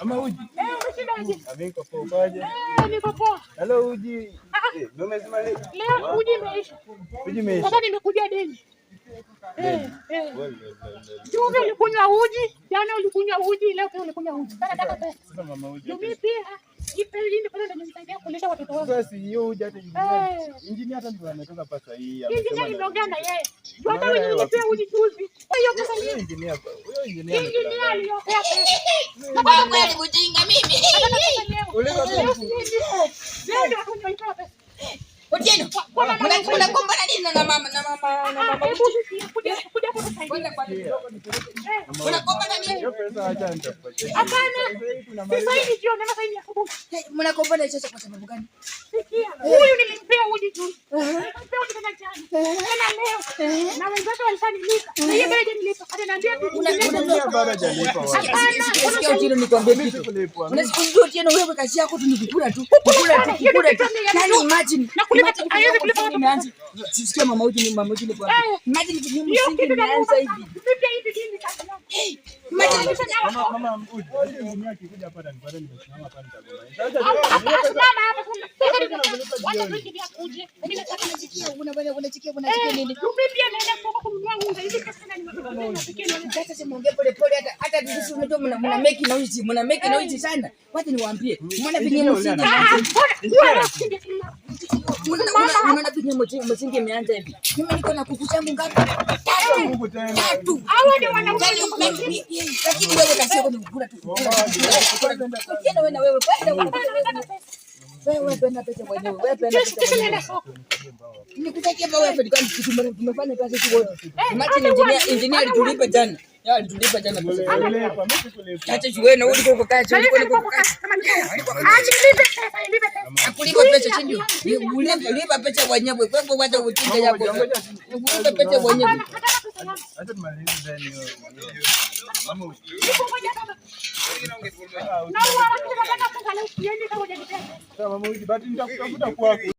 Mama Uji. Umeshindaje? Niko poa kwaje? Niko poa. Hello Uji. Ndio umesema leo. Leo Uji imeisha. Uji imeisha. Sasa nimekuja deni. Juzi ulikunywa uji, jana ulikunywa uji, leo pia ulikunywa uji. Sasa nataka pesa. Sasa Mama Uji. Mimi pia nipe ili pesa ndio nisaidia kulisha watoto wangu. Sasa hiyo uji hata injinia hata ndio ametoka pesa hii. Injinia nimeongea na yeye. Jua hata wewe nilipea uji juzi. Hiyo pesa ni injinia. Huyo injinia aliyopea pesa. Kwa kweli kujinga mimi. Leo ndio tunaitoa pesa. Otieno, unakombana nini na mama unakombana nini? Hapana. Sasa hivi jioni na sasa hivi asubuhi. Mnakombana sasa kwa sababu gani? Sikia. Huyu nilimpea uji tu. Nilimpea uji tena jana. Tena leo. Na wenzake walishanilipa. Na yeye bado hajanipa. Ananiambia unaniambia bado hajalipa wapi? Sikia Otieno nikwambie kitu. Unasikia Otieno wewe kazi yako tu ni kukula tu. Kukula tu. Yaani imagine. Haiwezi kulipa nimeanza. Sikia Mama Uji ni kwa. Imagine kitu msingi nimeanza hivi. Mama Uji, injinia akikuja hapa atanipata nimesimama hapa nitagoma. Unasikia nini? Sasa simuongee pole pole hata sisi unajua mna make noise sana. Wacha niwaambie. Mbona vinyi msingi unaona vinyi msingi imeanza hivi. Mimi niko na kuku changu ngapi? Tatu. Hao ndio wanauza. Lakini wewe kasi yako ni kukula tu. Ukienda wewe na wewe wewe penda pesa mwenyewe. Wewe penda pesa mwenyewe. Nikutakia wewe pesa kwa tumefanya kazi tu wote. Imagine engineer alitulipa jana. Ya alitulipa jana pesa. Acha wewe na wewe uko kazi, uko kazi. Akulipa pesa chini. Ulipa pesa mwenyewe. Wewe wacha uchinge yako. Ulipa pesa mwenyewe. Acha tumalize hiyo. Mama Uji. Mama Uji, bado nitakutafuta kwako.